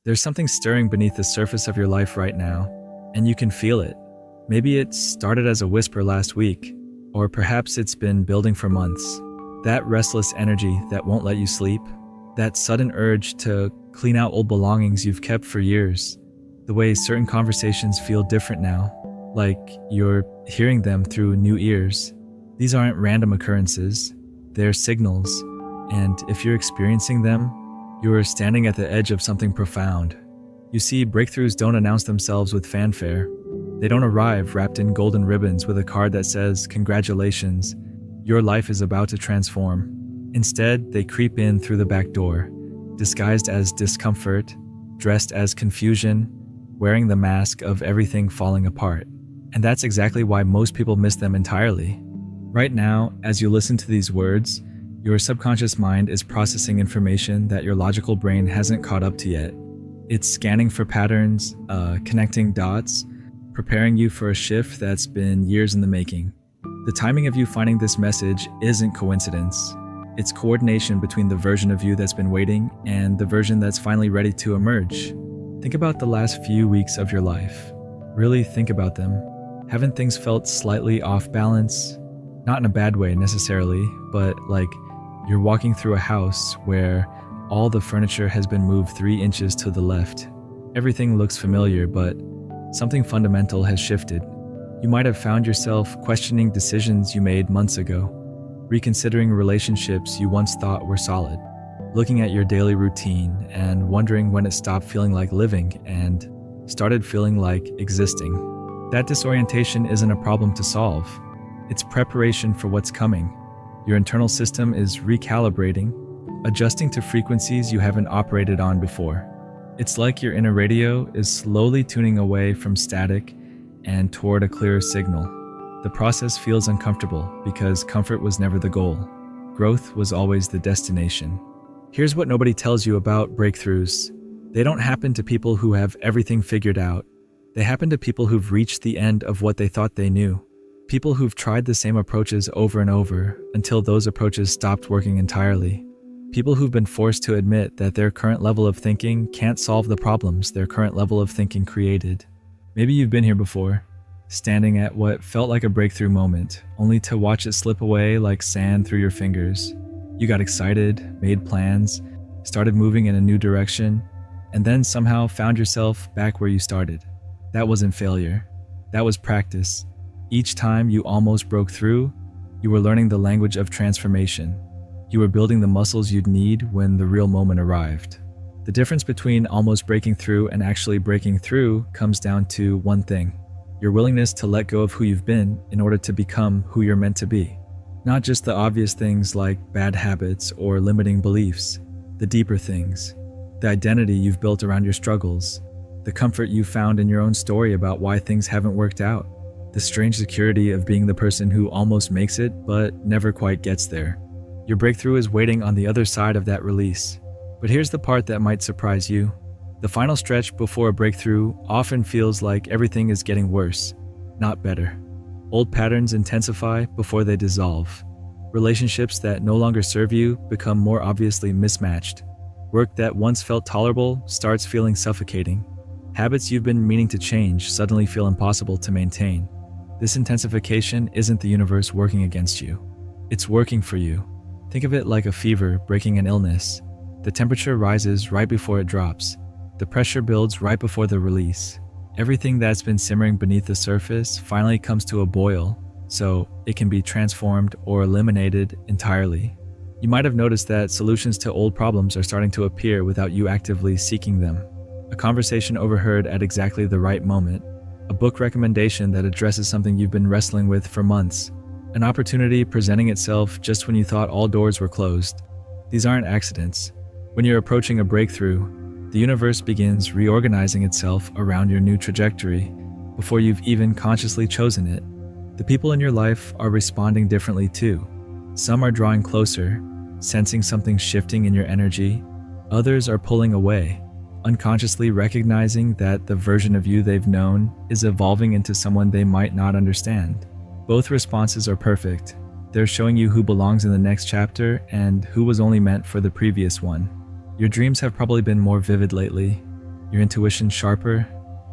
There's something stirring beneath the surface of your life right now, and you can feel it. Maybe it started as a whisper last week, or perhaps it's been building for months. That restless energy that won't let you sleep, that sudden urge to clean out old belongings you've kept for years, the way certain conversations feel different now, like you're hearing them through new ears. These aren't random occurrences, they're signals, and if you're experiencing them, you are standing at the edge of something profound. You see, breakthroughs don't announce themselves with fanfare. They don't arrive wrapped in golden ribbons with a card that says, "Congratulations, your life is about to transform." Instead, they creep in through the back door, disguised as discomfort, dressed as confusion, wearing the mask of everything falling apart. And that's exactly why most people miss them entirely. Right now, as you listen to these words, your subconscious mind is processing information that your logical brain hasn't caught up to yet. It's scanning for patterns, connecting dots, preparing you for a shift that's been years in the making. The timing of you finding this message isn't coincidence. It's coordination between the version of you that's been waiting and the version that's finally ready to emerge. Think about the last few weeks of your life. Really think about them. Haven't things felt slightly off balance? Not in a bad way necessarily, but like you're walking through a house where all the furniture has been moved 3 inches to the left. Everything looks familiar, but something fundamental has shifted. You might have found yourself questioning decisions you made months ago, reconsidering relationships you once thought were solid, looking at your daily routine and wondering when it stopped feeling like living and started feeling like existing. That disorientation isn't a problem to solve. It's preparation for what's coming. Your internal system is recalibrating, adjusting to frequencies you haven't operated on before. It's like your inner radio is slowly tuning away from static and toward a clearer signal. The process feels uncomfortable because comfort was never the goal. Growth was always the destination. Here's what nobody tells you about breakthroughs. They don't happen to people who have everything figured out. They happen to people who've reached the end of what they thought they knew. People who've tried the same approaches over and over until those approaches stopped working entirely. People who've been forced to admit that their current level of thinking can't solve the problems their current level of thinking created. Maybe you've been here before, standing at what felt like a breakthrough moment, only to watch it slip away like sand through your fingers. You got excited, made plans, started moving in a new direction, and then somehow found yourself back where you started. That wasn't failure. That was practice. Each time you almost broke through, you were learning the language of transformation. You were building the muscles you'd need when the real moment arrived. The difference between almost breaking through and actually breaking through comes down to one thing: your willingness to let go of who you've been in order to become who you're meant to be. Not just the obvious things like bad habits or limiting beliefs, the deeper things, the identity you've built around your struggles, the comfort you found in your own story about why things haven't worked out, the strange security of being the person who almost makes it but never quite gets there. Your breakthrough is waiting on the other side of that release. But here's the part that might surprise you. The final stretch before a breakthrough often feels like everything is getting worse, not better. Old patterns intensify before they dissolve. Relationships that no longer serve you become more obviously mismatched. Work that once felt tolerable starts feeling suffocating. Habits you've been meaning to change suddenly feel impossible to maintain. This intensification isn't the universe working against you. It's working for you. Think of it like a fever breaking an illness. The temperature rises right before it drops. The pressure builds right before the release. Everything that's been simmering beneath the surface finally comes to a boil, so it can be transformed or eliminated entirely. You might have noticed that solutions to old problems are starting to appear without you actively seeking them. A conversation overheard at exactly the right moment. A book recommendation that addresses something you've been wrestling with for months. An opportunity presenting itself just when you thought all doors were closed. These aren't accidents. When you're approaching a breakthrough, the universe begins reorganizing itself around your new trajectory before you've even consciously chosen it. The people in your life are responding differently too. Some are drawing closer, sensing something shifting in your energy. Others are pulling away, unconsciously recognizing that the version of you they've known is evolving into someone they might not understand. Both responses are perfect. They're showing you who belongs in the next chapter and who was only meant for the previous one. Your dreams have probably been more vivid lately. your intuition sharper,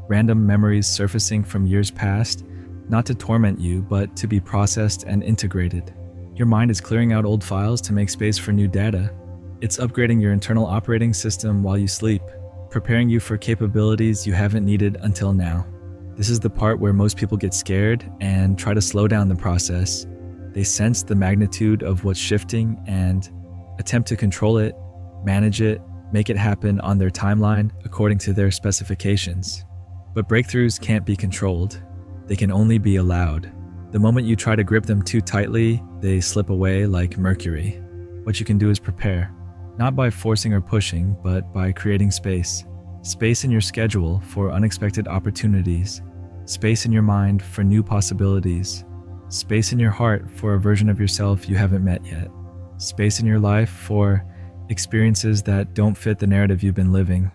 random memories surfacing from years past, not to torment you, but to be processed and integrated. Your mind is clearing out old files to make space for new data. It's upgrading your internal operating system while you sleep, preparing you for capabilities you haven't needed until now. This is the part where most people get scared and try to slow down the process. They sense the magnitude of what's shifting and attempt to control it, manage it, make it happen on their timeline according to their specifications. But breakthroughs can't be controlled. They can only be allowed. The moment you try to grip them too tightly, they slip away like mercury. What you can do is prepare, not by forcing or pushing, but by creating space. Space in your schedule for unexpected opportunities. Space in your mind for new possibilities. Space in your heart for a version of yourself you haven't met yet. Space in your life for experiences that don't fit the narrative you've been living.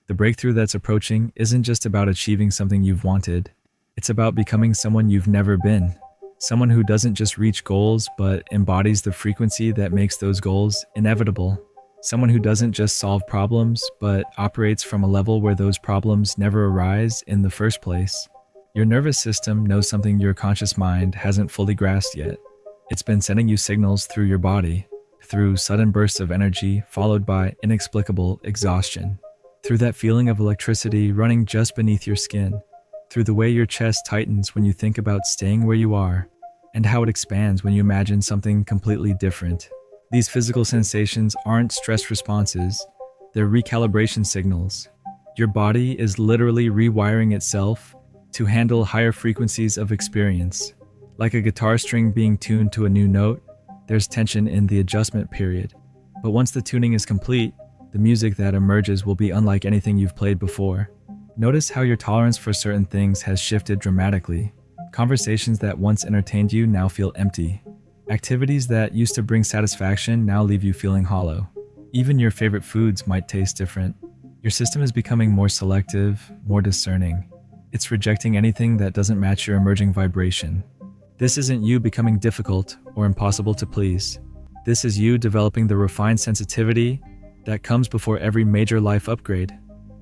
The breakthrough that's approaching isn't just about achieving something you've wanted. It's about becoming someone you've never been. Someone who doesn't just reach goals, but embodies the frequency that makes those goals inevitable. Someone who doesn't just solve problems, but operates from a level where those problems never arise in the first place. Your nervous system knows something your conscious mind hasn't fully grasped yet. It's been sending you signals through your body, through sudden bursts of energy followed by inexplicable exhaustion, through that feeling of electricity running just beneath your skin, through the way your chest tightens when you think about staying where you are, and how it expands when you imagine something completely different. These physical sensations aren't stress responses, they're recalibration signals. Your body is literally rewiring itself to handle higher frequencies of experience. Like a guitar string being tuned to a new note, there's tension in the adjustment period. But once the tuning is complete, the music that emerges will be unlike anything you've played before. Notice how your tolerance for certain things has shifted dramatically. Conversations that once entertained you now feel empty. Activities that used to bring satisfaction now leave you feeling hollow. Even your favorite foods might taste different. Your system is becoming more selective, more discerning. It's rejecting anything that doesn't match your emerging vibration. This isn't you becoming difficult or impossible to please. This is you developing the refined sensitivity that comes before every major life upgrade.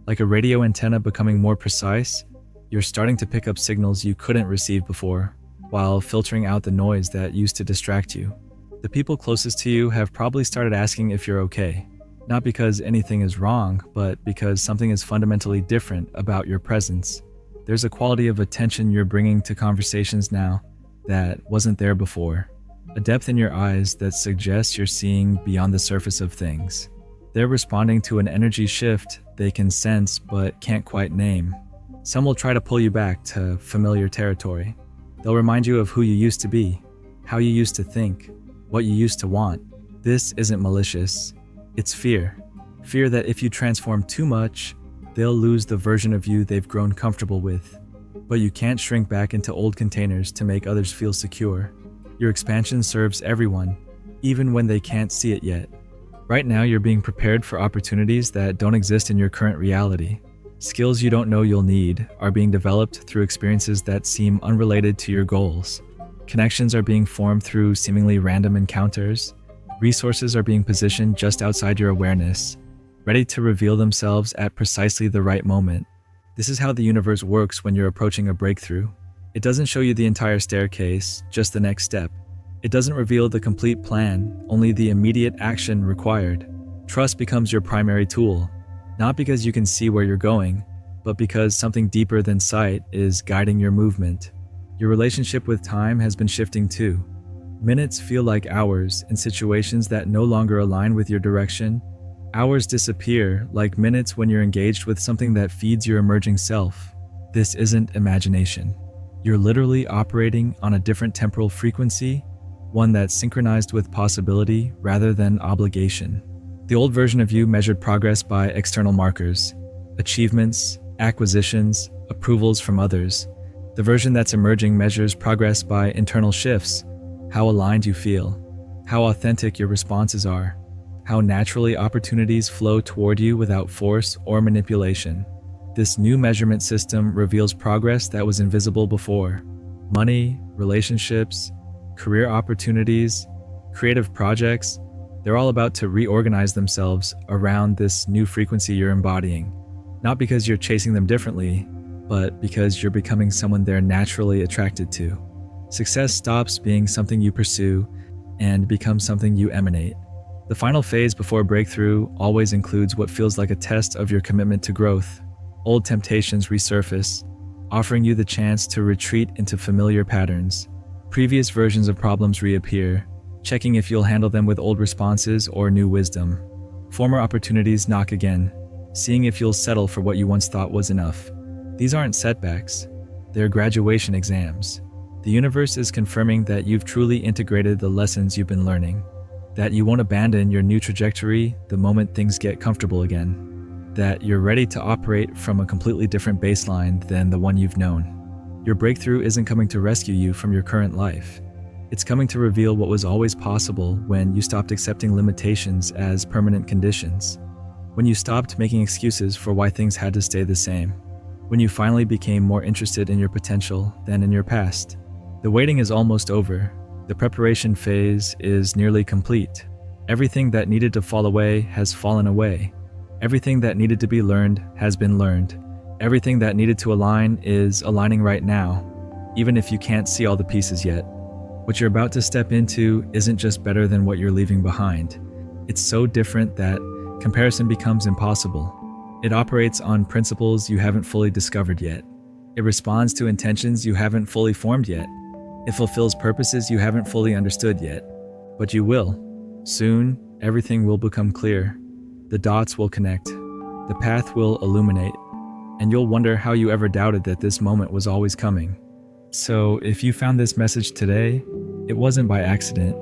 Like a radio antenna becoming more precise, you're starting to pick up signals you couldn't receive before, while filtering out the noise that used to distract you. The people closest to you have probably started asking if you're okay, not because anything is wrong, but because something is fundamentally different about your presence. There's a quality of attention you're bringing to conversations now that wasn't there before, a depth in your eyes that suggests you're seeing beyond the surface of things. They're responding to an energy shift they can sense but can't quite name. Some will try to pull you back to familiar territory. They'll remind you of who you used to be, how you used to think, what you used to want. This isn't malicious. It's fear. Fear that if you transform too much, they'll lose the version of you they've grown comfortable with. But you can't shrink back into old containers to make others feel secure. Your expansion serves everyone, even when they can't see it yet. Right now, you're being prepared for opportunities that don't exist in your current reality. Skills you don't know you'll need are being developed through experiences that seem unrelated to your goals. Connections are being formed through seemingly random encounters. Resources are being positioned just outside your awareness, ready to reveal themselves at precisely the right moment. This is how the universe works when you're approaching a breakthrough. It doesn't show you the entire staircase, just the next step. It doesn't reveal the complete plan, only the immediate action required. Trust becomes your primary tool, not because you can see where you're going, but because something deeper than sight is guiding your movement. Your relationship with time has been shifting too. Minutes feel like hours in situations that no longer align with your direction. Hours disappear like minutes when you're engaged with something that feeds your emerging self. This isn't imagination. You're literally operating on a different temporal frequency, one that's synchronized with possibility rather than obligation. The old version of you measured progress by external markers, achievements, acquisitions, approvals from others. The version that's emerging measures progress by internal shifts, how aligned you feel, how authentic your responses are, how naturally opportunities flow toward you without force or manipulation. This new measurement system reveals progress that was invisible before. Money, relationships, career opportunities, creative projects, they're all about to reorganize themselves around this new frequency you're embodying. Not because you're chasing them differently, but because you're becoming someone they're naturally attracted to. Success stops being something you pursue and becomes something you emanate. The final phase before breakthrough always includes what feels like a test of your commitment to growth. Old temptations resurface, offering you the chance to retreat into familiar patterns. Previous versions of problems reappear, checking if you'll handle them with old responses or new wisdom. Former opportunities knock again, seeing if you'll settle for what you once thought was enough. These aren't setbacks, they're graduation exams. The universe is confirming that you've truly integrated the lessons you've been learning, that you won't abandon your new trajectory the moment things get comfortable again, that you're ready to operate from a completely different baseline than the one you've known. Your breakthrough isn't coming to rescue you from your current life. It's coming to reveal what was always possible when you stopped accepting limitations as permanent conditions, when you stopped making excuses for why things had to stay the same, when you finally became more interested in your potential than in your past. The waiting is almost over. The preparation phase is nearly complete. Everything that needed to fall away has fallen away. Everything that needed to be learned has been learned. Everything that needed to align is aligning right now, even if you can't see all the pieces yet. What you're about to step into isn't just better than what you're leaving behind. It's so different that comparison becomes impossible. It operates on principles you haven't fully discovered yet. It responds to intentions you haven't fully formed yet. It fulfills purposes you haven't fully understood yet. But you will. Soon, everything will become clear. The dots will connect. The path will illuminate. And you'll wonder how you ever doubted that this moment was always coming. So, if you found this message today, it wasn't by accident.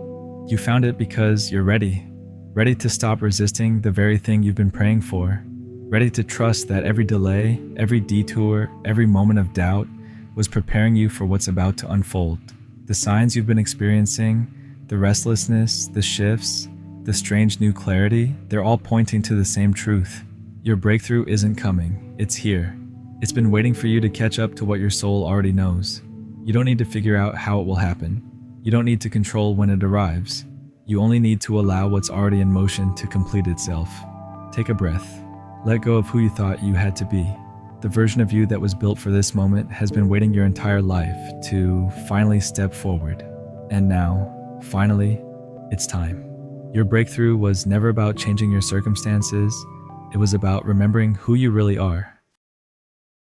You found it because you're ready. Ready to stop resisting the very thing you've been praying for. Ready to trust that every delay, every detour, every moment of doubt was preparing you for what's about to unfold. The signs you've been experiencing, the restlessness, the shifts, the strange new clarity, they're all pointing to the same truth. Your breakthrough isn't coming, it's here. It's been waiting for you to catch up to what your soul already knows. You don't need to figure out how it will happen. You don't need to control when it arrives. You only need to allow what's already in motion to complete itself. Take a breath. Let go of who you thought you had to be. The version of you that was built for this moment has been waiting your entire life to finally step forward. And now, finally, it's time. Your breakthrough was never about changing your circumstances. It was about remembering who you really are.